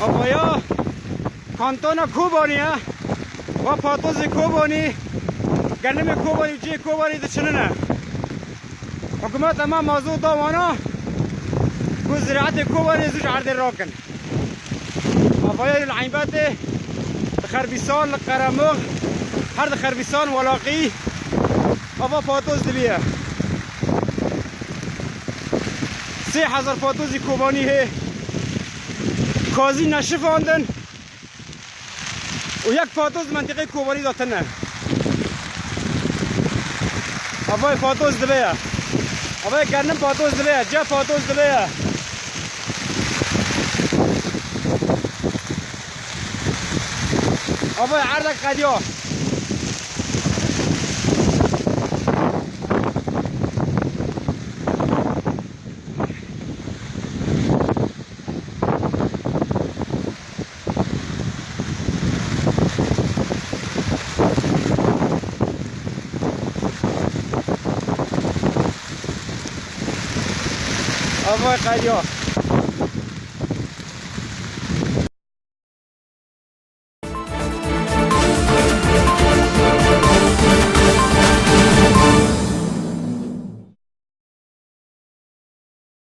آقایا کانتون کوبانی ها و پاتوز کوبانی گلم کوبانی جی کوبانی ده چننه حکومت اما موضوع دوانا کو زراعت کوبانی زوج عرض راکن آقایا العیبات خربیسان قرمغ هر خربیسان ولاقی آقا پاتوز دبیه 3000 پاتوزی کوبانی هی کازی نشف آندن و یک پاتوز منطقه کوبانی داتنه آبای پاتوز دبیه آبای گرنم پاتوز دبیه جا پاتوز دبیه آبای عردک قدیا آبای قدیا